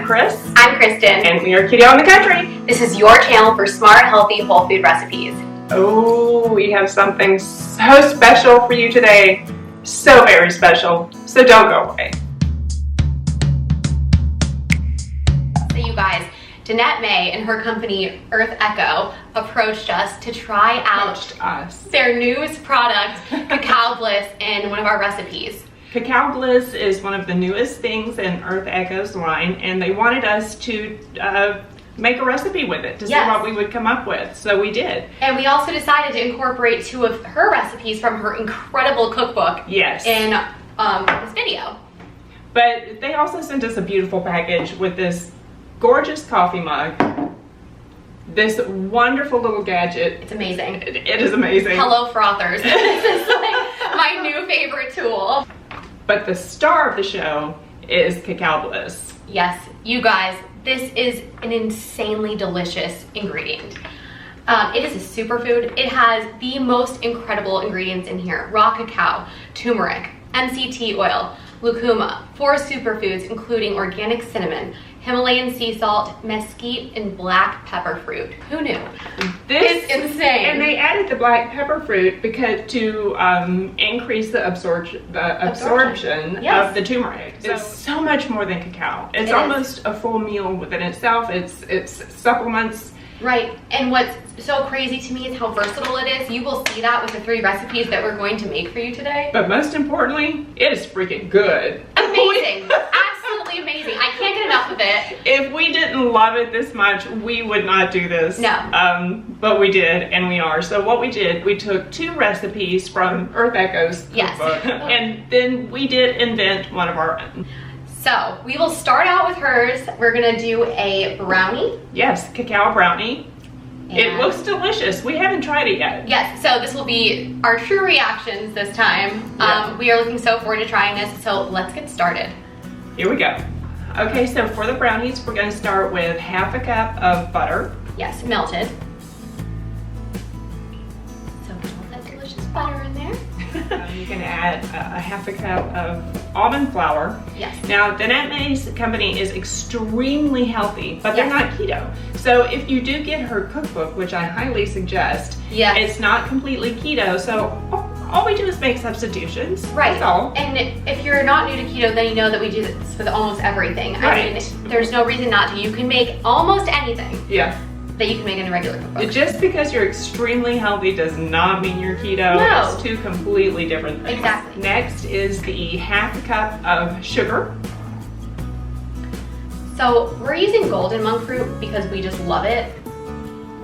Chris. I'm Kristen. And we are Keto in the Country. This is your channel for smart, healthy, whole food recipes. Oh, we have something so special for you today. So very special. So don't go away. So you guys, Danette May and her company Earth Echo approached us to try out their newest product, CacaoBliss, in one of our recipes. CacaoBliss is one of the newest things in Earth Echo's line, and they wanted us to make a recipe with it to see what we would come up with. So we did. And we also decided to incorporate 2 of her recipes from her incredible cookbook in this video. But they also sent us a beautiful package with this gorgeous coffee mug. This wonderful little gadget. It's amazing. It is amazing. Hello, frothers. This is like my new favorite tool. But the star of the show is CacaoBliss. Yes, you guys, this is an insanely delicious ingredient. It is a superfood. It has the most incredible ingredients in here. Raw cacao, turmeric, MCT oil, Lucuma, 4 superfoods including organic cinnamon, Himalayan sea salt, mesquite, and black pepper fruit. Who knew? This is insane. And they added the black pepper fruit because to increase the absorption of the turmeric. It's so much more than cacao. It's almost a full meal within itself. It's supplements. Right, and what's so crazy to me is how versatile it is. You will see that with the 3 recipes that we're going to make for you today. But most importantly, it is freaking good. Amazing, absolutely amazing. I can't get enough of it. If we didn't love it this much, we would not do this. No. But we did, and we are. So what we did, we took 2 recipes from Earth Echo's cookbook, and then we did invent one of our own. So we will start out with hers. We're gonna do a brownie. Yes, cacao brownie. And it looks delicious. We haven't tried it yet. Yes, so this will be our true reactions this time. We are looking so forward to trying this, so let's get started. Here we go. Okay, so for the brownies, we're gonna start with 1/2 cup of butter. Yes, melted. So get all that delicious butter in there. You can add 1/2 cup of almond flour. Yes. Now, Danette May's company is extremely healthy, but they're not keto. So if you do get her cookbook, which I highly suggest, it's not completely keto. So all we do is make substitutions. Right. That's all. And if you're not new to keto, then you know that we do this with almost everything. I mean, there's no reason not to. You can make almost anything. Yeah. That you can make in a regular cookbook. Just because you're extremely healthy does not mean you're keto. No. It's 2 completely different things. Exactly. Next is the 1/2 cup of sugar. So we're using golden monk fruit because we just love it.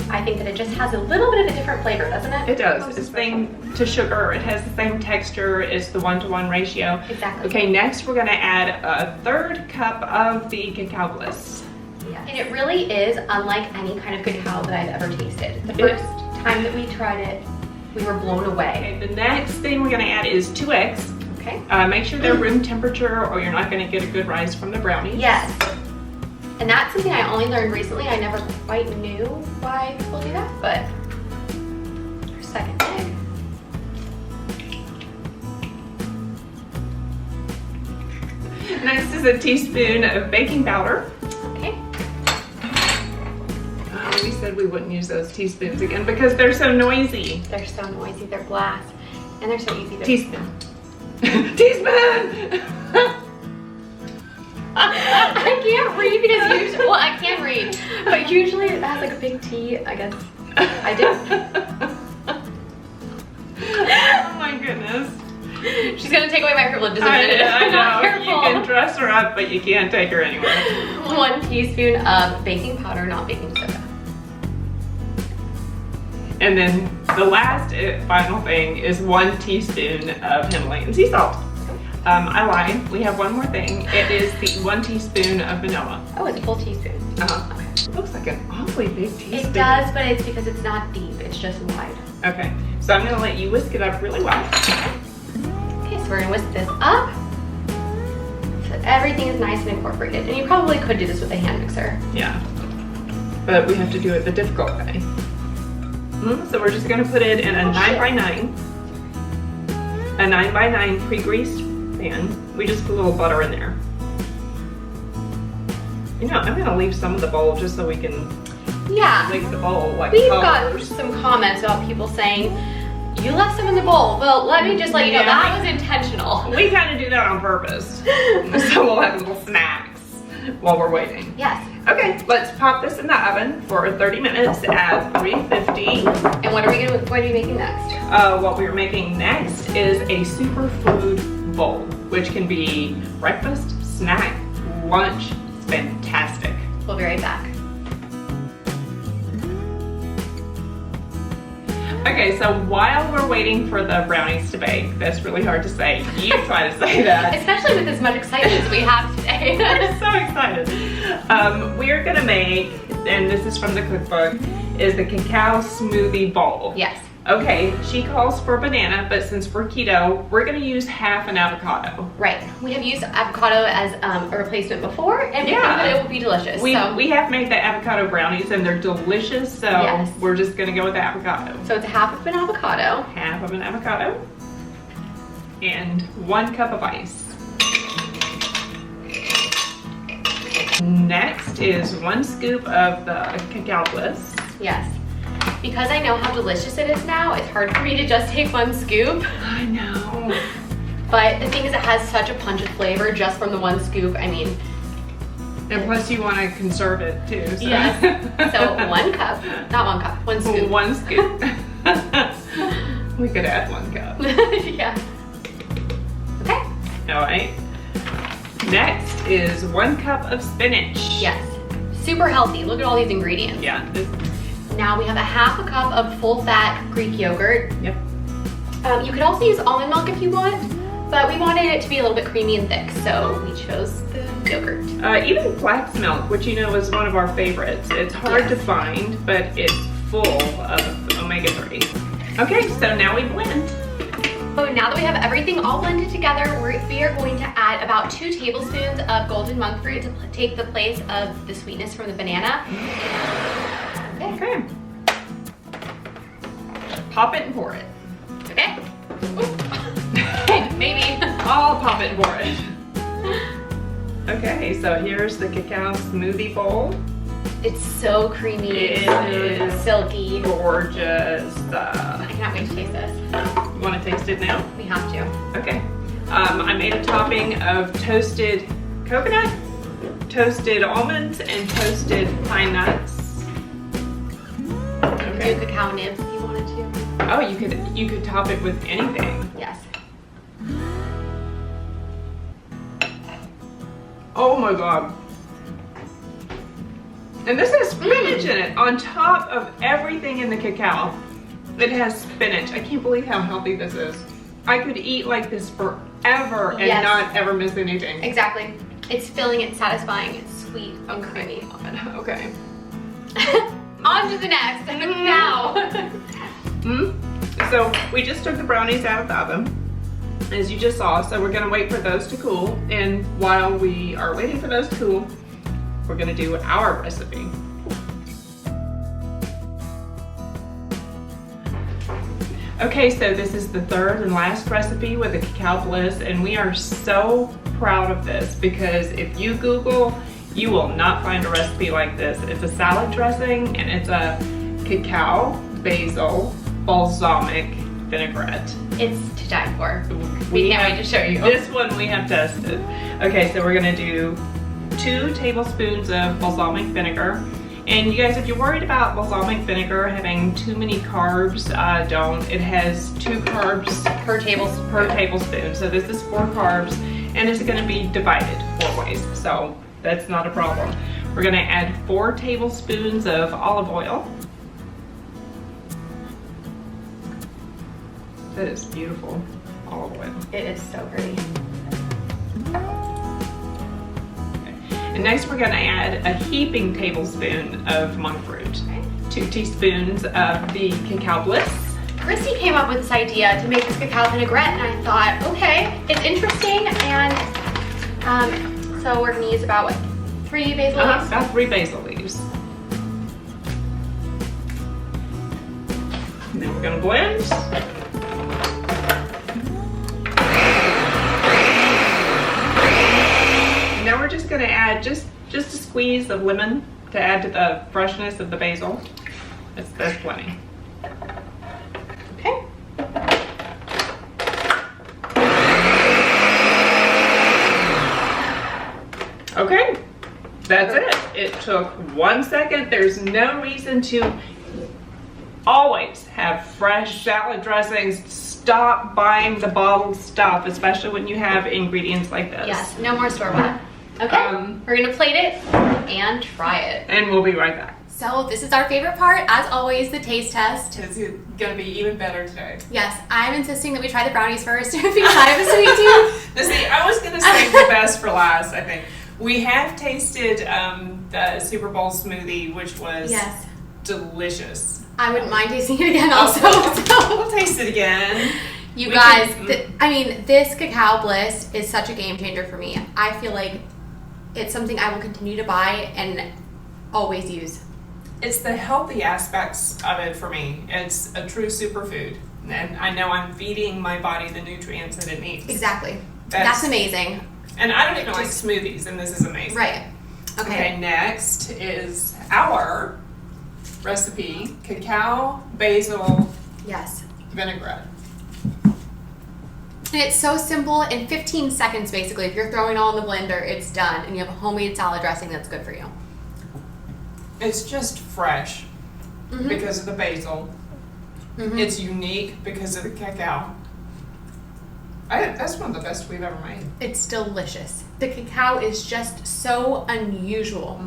I think that it just has a little bit of a different flavor, doesn't it? It does. It's the same to sugar. It has the same texture. It's the 1-to-1 ratio. Exactly. Okay, next we're gonna add 1/3 cup of the CacaoBliss. And it really is unlike any kind of cacao that I've ever tasted. The first time that we tried it, we were blown away. Okay, the next thing we're gonna add is 2 eggs. Okay. Make sure they're room temperature or you're not gonna get a good rise from the brownies. Yes. And that's something I only learned recently. I never quite knew why people do that, but our second egg. Next is a teaspoon of baking powder. Okay. We said we wouldn't use those teaspoons again because they're so noisy. They're so noisy, they're glass, and they're so easy to... Teaspoon. Teaspoon! I can't read because usually, well, I can read, but usually it has like a big T, I guess. I do. Oh my goodness. She's gonna take away my privileges in a minute. I know. Careful. You can dress her up, but you can't take her anywhere. 1 teaspoon of baking powder, not baking soda. And then the last final thing is 1 teaspoon of Himalayan sea salt. I lied. We have one more thing. It is the 1 teaspoon of vanilla. Oh, it's a full teaspoon. Okay. It looks like an awfully big teaspoon. It does, but it's because it's not deep. It's just wide. Okay. So I'm going to let you whisk it up really well. Okay, so we're going to whisk this up so that everything is nice and incorporated. And you probably could do this with a hand mixer. Yeah. But we have to do it the difficult way. So we're just going to put it in a 9x9. A 9x9 pre-greased pan. We just put a little butter in there. You know, I'm gonna leave some of the bowl just so we can make the bowl like We've colors. got some comments about people saying, you left some in the bowl. Well, let me just let you know, that was intentional. We kind of do that on purpose. So we'll have little snacks while we're waiting. Yes. Okay, let's pop this in the oven for 30 minutes at 350. And what are we going to be making next? What we're making next is a superfood bowl, which can be breakfast, snack, lunch. It's fantastic. We'll be right back. Okay, so while we're waiting for the brownies to bake, that's really hard to say. You try to say that. Especially with as much excitement as we have today. We're so excited. We're gonna make, and this is from the cookbook, is the cacao smoothie bowl. Yes. Okay, she calls for banana, but since we're keto, we're gonna use half an avocado. Right. We have used avocado as a replacement before, and we think that it will be delicious. We have made the avocado brownies, and they're delicious, so we're just gonna go with the avocado. So it's half of an avocado. Half of an avocado. And 1 cup of ice. Next is 1 scoop of the CacaoBliss. Yes. Because I know how delicious it is now, it's hard for me to just take 1 scoop. I know. But the thing is, it has such a punch of flavor just from the 1 scoop. I mean. And plus you want to conserve it too. So. Yes. So 1 cup, not 1 cup, 1 scoop. 1 scoop. We could add 1 cup. Yeah. Okay. All right. Next is 1 cup of spinach. Yes. Super healthy. Look at all these ingredients. Yeah. Now we have a half a cup of full-fat Greek yogurt. Yep. You could also use almond milk if you want, but we wanted it to be a little bit creamy and thick, so we chose the yogurt. Even flax milk, which you know is one of our favorites. It's hard to find, but it's full of omega-3. Okay, so now we blend. So now that we have everything all blended together, we are going to add about 2 tablespoons of golden monk fruit to take the place of the sweetness from the banana. Okay. Pop it and pour it. Okay. Maybe. I'll pop it and pour it. Okay, so here's the cacao smoothie bowl. It's so creamy. It is silky. Gorgeous. I cannot wait to taste this. You want to taste it now? We have to. Okay. I made a topping of toasted coconut, toasted almonds, and toasted pine nuts. Do cacao nibs if you wanted to. Oh, you could top it with anything. Yes. Oh my god. And this has spinach in it on top of everything in the cacao. It has spinach. I can't believe how healthy this is. I could eat like this forever and not ever miss anything. Exactly. It's filling, it's satisfying, it's sweet and creamy. Okay. On to the next. Now. So we just took the brownies out of the oven, as you just saw. So we're gonna wait for those to cool. And while we are waiting for those to cool, we're gonna do our recipe. Okay, so this is the 3rd and last recipe with the CacaoBliss, and we are so proud of this because if you Google, you will not find a recipe like this. It's a salad dressing and it's a cacao basil balsamic vinaigrette. It's to die for. We can't wait to show you. This one we have tested. Okay, so we're gonna do 2 tablespoons of balsamic vinegar. And you guys, if you're worried about balsamic vinegar having too many carbs, don't. It has 2 carbs per tablespoon. So this is 4 carbs, and it's gonna be divided 4 ways. So that's not a problem. We're gonna add 4 tablespoons of olive oil. That is beautiful olive oil. It is so pretty. And next we're gonna add a heaping tablespoon of monk fruit. 2 teaspoons of the CacaoBliss. Christy came up with this idea to make this cacao vinaigrette, and I thought, okay, it's interesting, and so we're gonna use about, what, 3 basil leaves? About 3 basil leaves. And then we're gonna blend. And now we're just gonna add just just a squeeze of lemon to add to the freshness of the basil. That's plenty. Okay. Okay, that's it. It took 1 second. There's no reason to always have fresh salad dressings. Stop buying the bottled stuff, especially when you have ingredients like this. Yes, no more store-bought. Okay, we're gonna plate it and try it. And we'll be right back. So this is our favorite part, as always, the taste test. It's gonna be even better today. Yes, I'm insisting that we try the brownies first because I have a sweet tooth. Now, see, I was gonna save the best for last, I think. We have tasted the Super Bowl smoothie, which was delicious. I wouldn't mind tasting it again also. We'll taste it again. You guys, I mean, this CacaoBliss is such a game changer for me. I feel like it's something I will continue to buy and always use. It's the healthy aspects of it for me. It's a true superfood. And I know I'm feeding my body the nutrients that it needs. Exactly. That's amazing. And I don't even like smoothies, and this is amazing. Right. Okay, next is our recipe, cacao basil vinaigrette. And it's so simple. In 15 seconds, basically, if you're throwing it all in the blender, it's done, and you have a homemade salad dressing that's good for you. It's just fresh because of the basil. It's unique because of the cacao. That's one of the best we've ever made. It's delicious. The cacao is just so unusual.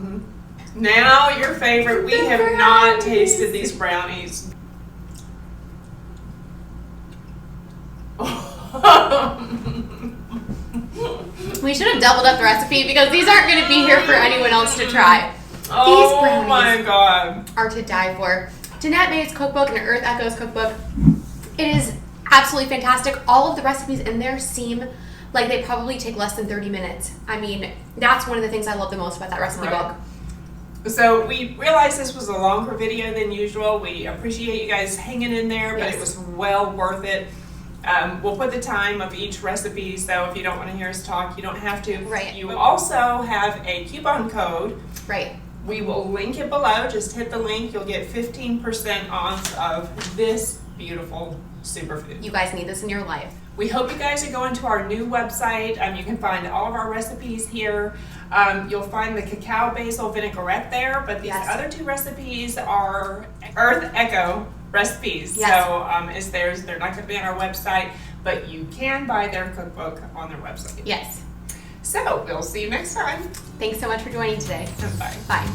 Now your favorite. We have not tasted these brownies. We should have doubled up the recipe because these aren't going to be here for anyone else to try. Oh my god. Are to die for. Danette May's cookbook and Earth Echo's cookbook. It is absolutely fantastic. All of the recipes in there seem like they probably take less than 30 minutes. I mean, that's one of the things I love the most about that recipe book. So we realized this was a longer video than usual. We appreciate you guys hanging in there, but it was well worth it. We'll put the time of each recipe, so if you don't want to hear us talk, you don't have to. Right. You also have a coupon code. Right. We will link it below. Just hit the link. You'll get 15% off of this beautiful superfood. You guys need this in your life. We hope you guys are going to our new website. You can find all of our recipes here. You'll find the cacao basil vinaigrette there, but these other two recipes are Earth Echo recipes. So they're not going to be on our website, but you can buy their cookbook on their website. Yes. So we'll see you next time. Thanks so much for joining today. Bye. Bye.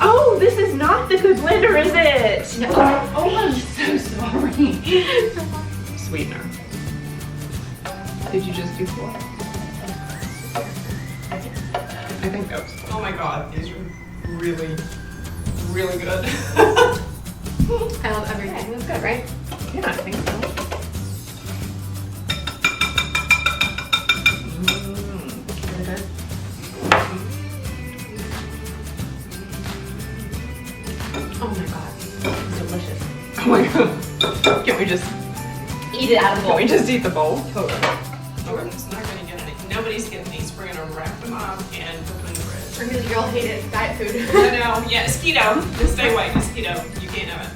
Oh, this is not the good blender, is it? No. Oh, I'm so sorry. Sweetener. Did you just do 4? I think that was 4. Oh my god, these are really, really good. I love everything. That's good, right? Yeah, I think so. Oh my god, it's delicious. Oh my god. Can we just eat it out of the bowl? Can we just eat the bowl? Totally. Jordan's not gonna get any. Nobody's getting these. We're gonna wrap them up and put them in the fridge. Really, you'll hate it. Diet food. I know. Yeah, it's keto. Just stay away. It's keto. You can't have it.